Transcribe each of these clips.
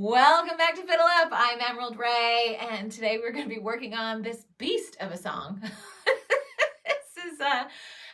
Welcome back to FiddleUP. I'm Emerald Ray, and today we're going to be working on this beast of a song. This is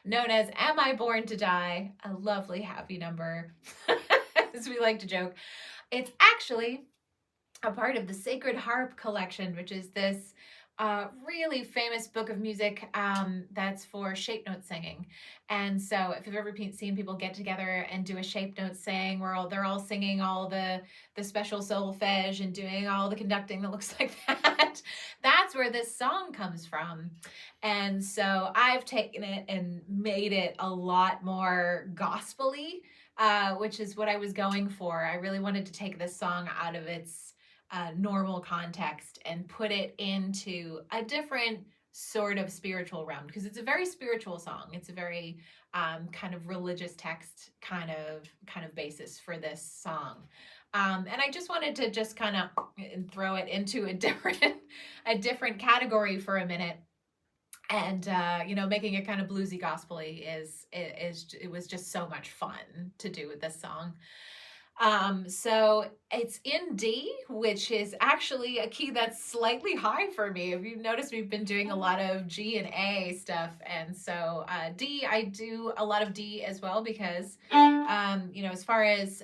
known as Am I Born to Die? A lovely happy number, as we like to joke. It's actually a part of the Sacred Harp collection, which is this really famous book of music that's for shape note singing. And so if you've ever seen people get together and do a shape note sing where they're all singing all the special solfege and doing all the conducting that looks like that, that's where this song comes from. And so I've taken it and made it a lot more gospel-y, which is what I was going for. I really wanted to take this song out of its normal context and put it into a different sort of spiritual realm, because it's a very spiritual song. It's a very kind of religious text kind of basis for this song. And I just wanted to just kind of throw it into a different category for a minute. And making it kind of bluesy gospel-y it was just so much fun to do with this song. So it's in D, which is actually a key that's slightly high for me. If you've noticed, we've been doing a lot of G and A stuff. And so D, I do a lot of D as well because, as far as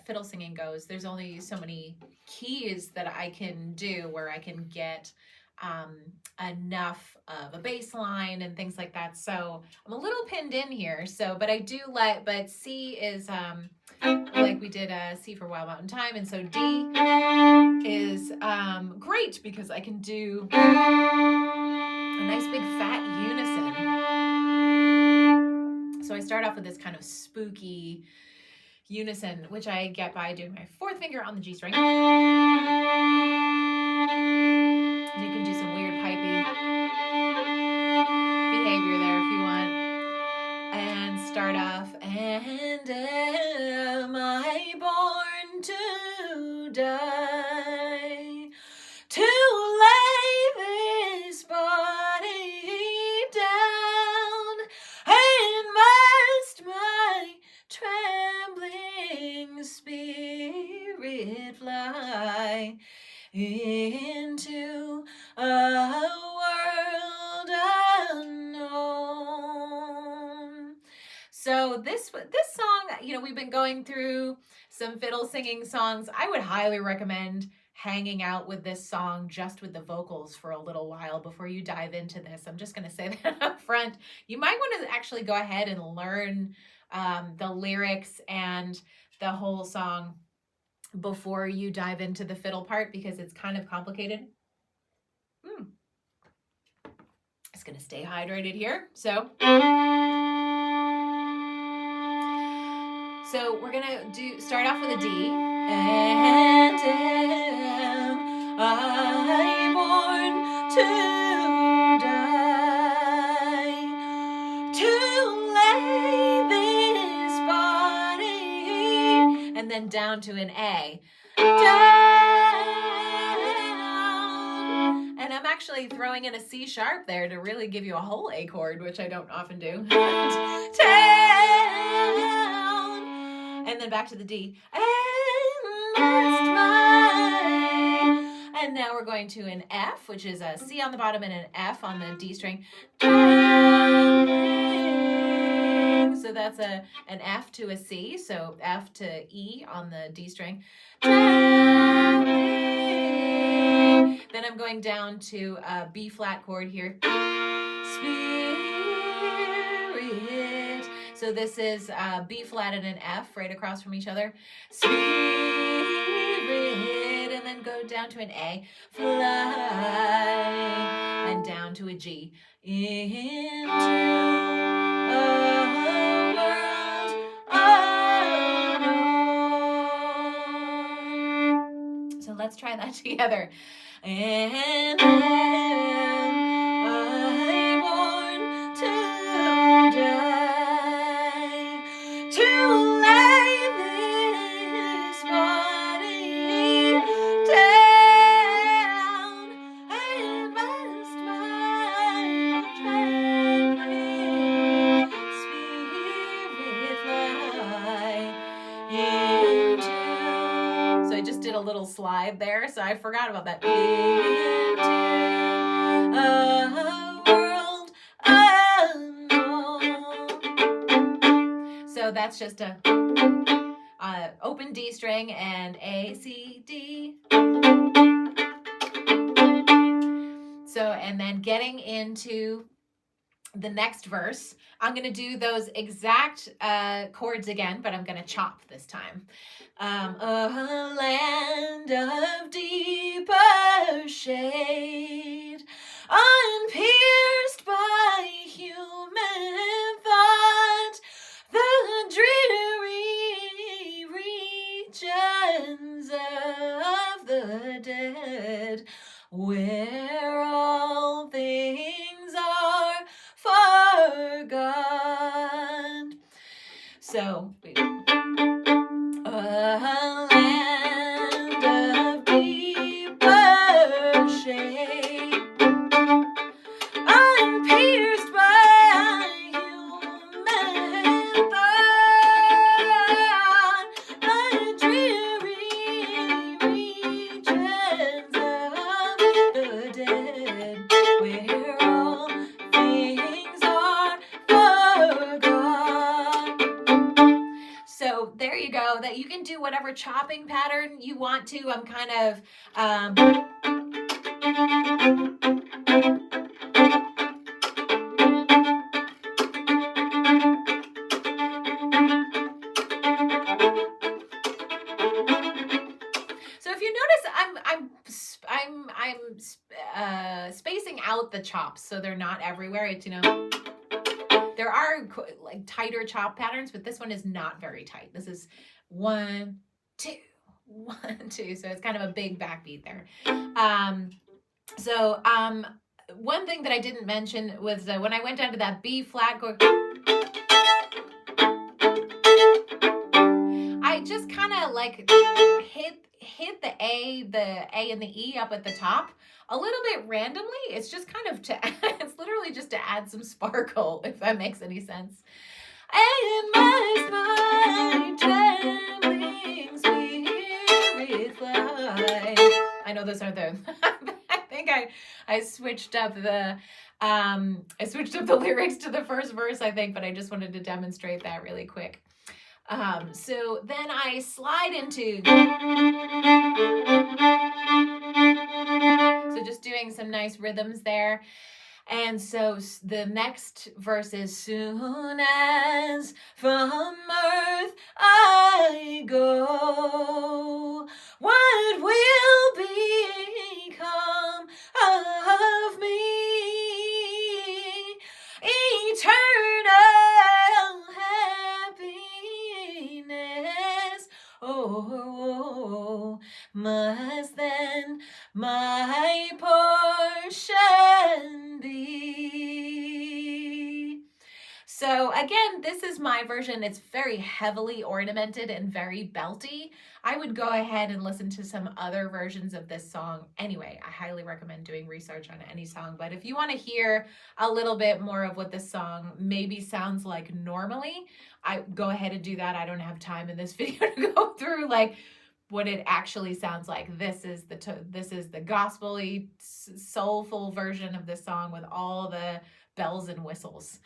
fiddle singing goes, there's only so many keys that I can do where I can get enough of a bass line and things like that. So I'm a little pinned in here. But C is like we did C for Wild Mountain Time, and so D is great because I can do a nice big fat unison. So I start off with this kind of spooky unison, which I get by doing my fourth finger on the G string. And you can do some weird pipey behavior there if you want. And start off, and am I born to die, to lay this body down, and must my trembling spirit fly into a world unknown. So this song, we've been going through some fiddle singing songs. I would highly recommend hanging out with this song just with the vocals for a little while before you dive into this. I'm just going to say that up front. You might want to actually go ahead and learn the lyrics and the whole song before you dive into the fiddle part, because it's kind of complicated. Just going to stay hydrated here. So we're going to start off with a D. And am I born to die, to lay this body, and then down to an A. Down. And I'm actually throwing in a C sharp there to really give you a whole A chord, which I don't often do. And then back to the D. And now we're going to an F, which is a C on the bottom and an F on the D string. So that's an F to a C, so F to E on the D string. Then I'm going down to a B flat chord here. Spirit. So this is B flat and an F right across from each other. Spirit, and then go down to an A. Fly, and down to a G. Into a world unknown. So let's try that together. And am I born to die, to lay this body down, and must my trembling spirit fly into. So I just did a little slide there, so I forgot about that. Into a world unknown. So that's just a open D string and A, C, D. So, and then getting into the next verse, I'm going to do those exact chords again, but I'm going to chop this time. A land of deeper shade, unpierced by human thought, the dreary regions of the dead, where all things are forgone. So, a land of deeper shade, unpierced by human thought, the dreary regions of the dead, where all things are forgone. So there you go. That you can do whatever chopping pattern you want to. I'm kind of so if you notice, I'm spacing out the chops so they're not everywhere. It's, you know, there are like tighter chop patterns, but this one is not very tight. This is 1, 2, 1, 2. So it's kind of a big backbeat there. One thing that I didn't mention was when I went down to that B flat chord, I just kind of like hit the A and the E up at the top a little bit randomly. It's just kind of it's literally just to add some sparkle, if that makes any sense. And my trembling spirit fly. I know those are the I think I switched up the lyrics to the first verse, I think, but I just wanted to demonstrate that really quick. So then I slide into, so just doing some nice rhythms there. And so the next verse is, soon as from earth I go, what will become of me? Eternal happiness, oh, must then my portion be. So again, this is my version. It's very heavily ornamented and very belty. I would go ahead and listen to some other versions of this song. Anyway, I highly recommend doing research on any song. But if you want to hear a little bit more of what this song maybe sounds like normally, I go ahead and do that. I don't have time in this video to go through like what it actually sounds like. This is the gospel-y, soulful version of this song with all the bells and whistles.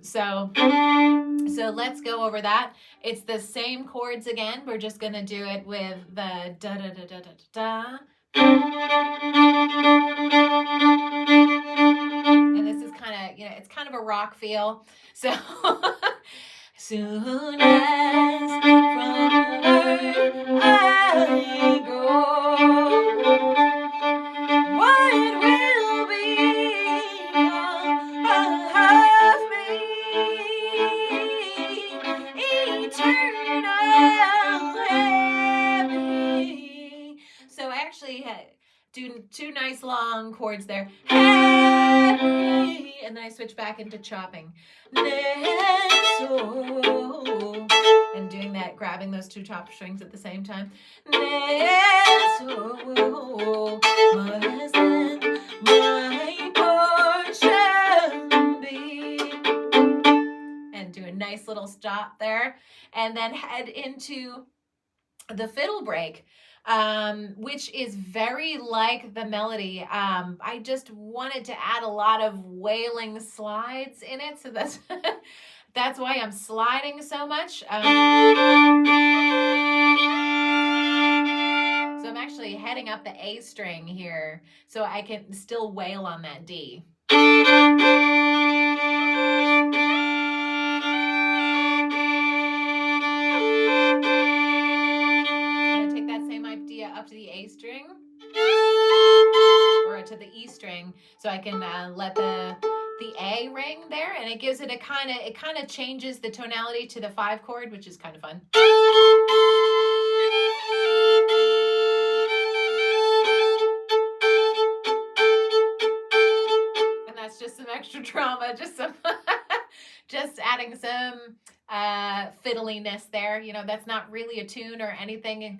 So let's go over that. It's the same chords again. We're just gonna do it with the da da da da da da. And this is kind of, you know, it's kind of a rock feel. So soon as from earth I go, what will become of me? Eternal happy. So I actually do two nice long chords there. Happy, and then I switch back into chopping. And doing that, grabbing those two top strings at the same time. Must then my portion be. And do a nice little stop there. And then head into the fiddle break. which is very like the melody. I just wanted to add a lot of wailing slides in it, so that's that's why I'm sliding so much. So I'm actually heading up the A string here, so I can still wail on that D. Up to the A string or to the E string, so I can let the A ring there, and it gives it a kind of changes the tonality to the 5 chord, which is kind of fun. And that's just some extra drama, just some just adding some fiddliness there. You know, that's not really a tune or anything.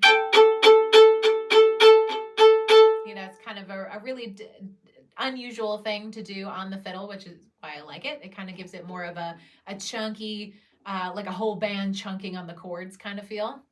You know, it's kind of a really unusual thing to do on the fiddle, which is why I like it. It kind of gives it more of a chunky, like a whole band chunking on the chords kind of feel.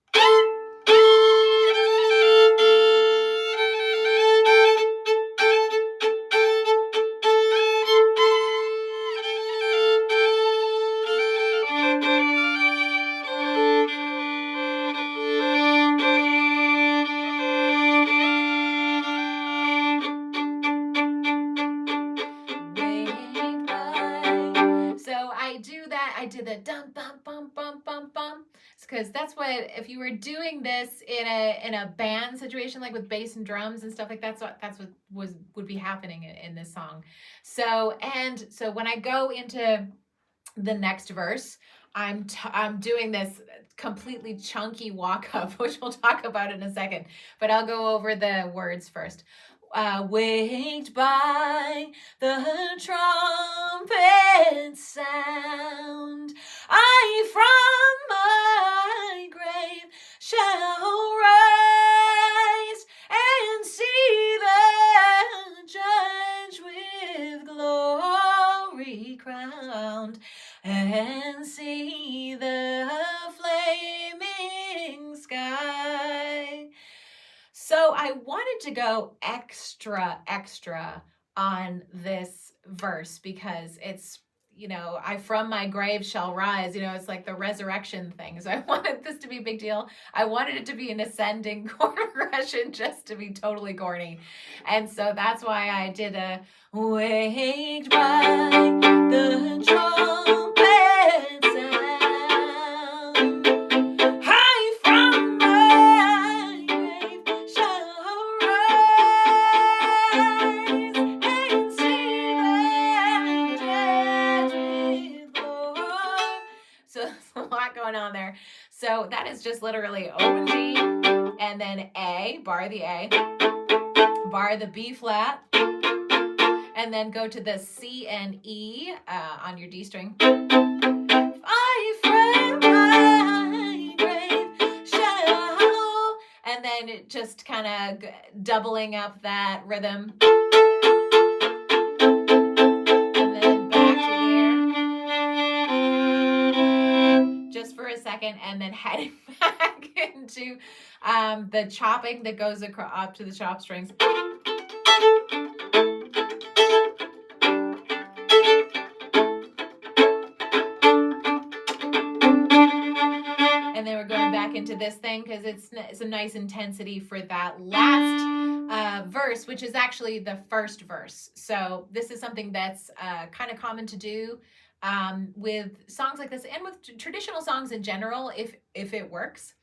I did the dum bum bum bum bum bum, because that's what, if you were doing this in a band situation, like with bass and drums and stuff like that, that's what would be happening in this song. So when I go into the next verse, I'm doing this completely chunky walk up, which we'll talk about in a second, but I'll go over the words first. Waked by the trumpet sound, I from my grave shall rise and see the judge with glory crowned, and see the flaming sky. So I wanted to go extra on this verse because it's, you know, I from my grave shall rise, you know, it's like the resurrection thing. So I wanted this to be a big deal. I wanted it to be an ascending chord progression just to be totally corny. And so that's why I did a waked by the trumpet sound. On there. So that is just literally open G and then A, bar the A, bar the B flat, and then go to the C and E on your D string. I from my grave shall, and then it just kind of doubling up that rhythm. Second, and then heading back into the chopping that goes up to the chop strings. And then we're going back into this thing because it's a nice intensity for that last verse, which is actually the first verse. So this is something that's kind of common to do with songs like this and with traditional songs in general. If it works,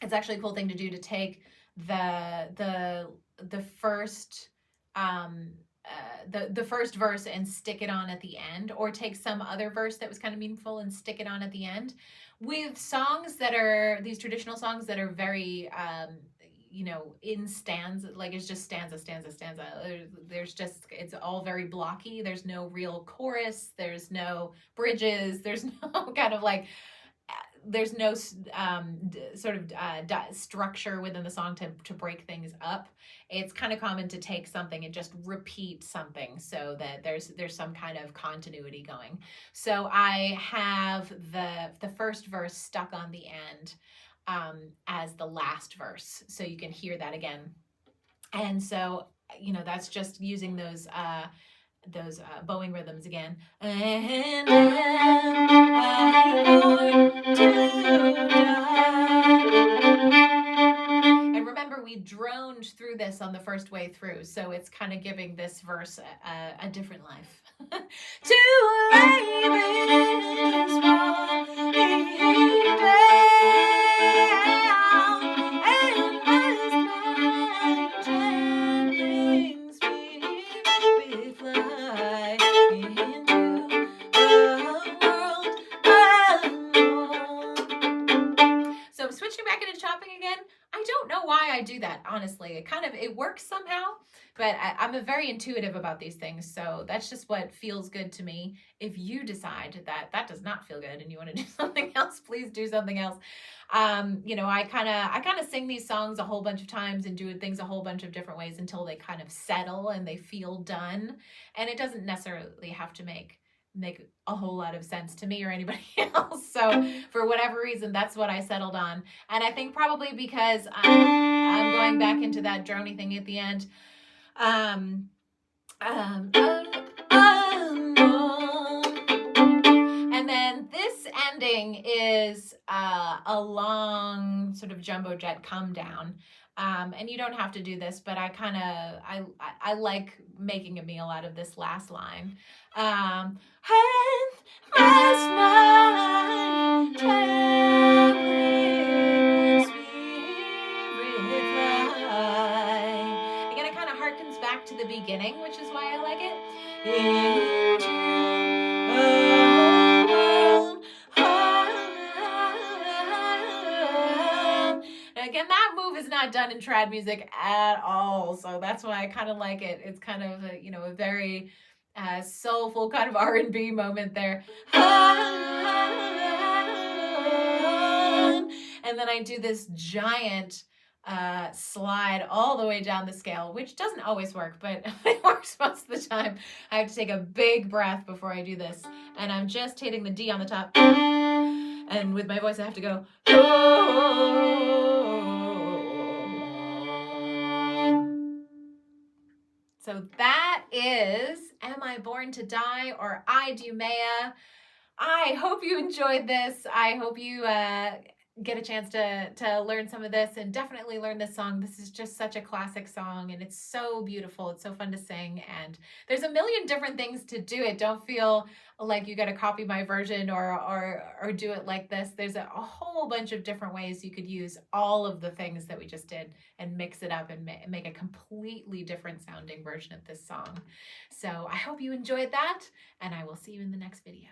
it's actually a cool thing to do, to take the first the first verse and stick it on at the end, or take some other verse that was kind of meaningful and stick it on at the end. With songs that are these traditional songs that are very you know, in stanza, like it's just stanza. There's just, it's all very blocky. There's no real chorus. There's no bridges. There's no kind of like, there's no sort of structure within the song to break things up. It's kind of common to take something and just repeat something so that there's some kind of continuity going. So I have the first verse stuck on the end. as the last verse. So you can hear that again. And so, that's just using those bowing rhythms again. And remember, we droned through this on the first way through, so it's kind of giving this verse a different life. To lay this morning down and rest my trembling spirit fly into a world unknown. So switching back into chopping again. I don't know why I do that, honestly. It works somehow, but I'm a very intuitive about these things, so that's just what feels good to me. If you decide that that does not feel good and you want to do something else, please do something else. I kind of sing these songs a whole bunch of times and do things a whole bunch of different ways until they kind of settle and they feel done. And it doesn't necessarily have to make a whole lot of sense to me or anybody else. So for whatever reason, that's what I settled on. And I think probably because I'm going back into that drony thing at the end. And then this ending is a long sort of jumbo jet come down. And you don't have to do this, but I like making a meal out of this last line. And last night, traveling spirit fly. Again, it kind of harkens back to the beginning, which is why I like it. Into again, that move is not done in trad music at all, so that's why I kind of like it. It's kind of a very soulful kind of R&B moment there. And then I do this giant slide all the way down the scale, which doesn't always work, but it works most of the time. I have to take a big breath before I do this, and I'm just hitting the D on the top, and with my voice I have to go. So that is Am I Born to Die or I Do Maya. I hope you enjoyed this. I hope you get a chance to learn some of this and definitely learn this song. This is just such a classic song and it's so beautiful. It's so fun to sing and there's a million different things to do it. Don't feel like you got to copy my version or do it like this. There's a whole bunch of different ways you could use all of the things that we just did and mix it up and make a completely different sounding version of this song. So I hope you enjoyed that and I will see you in the next video.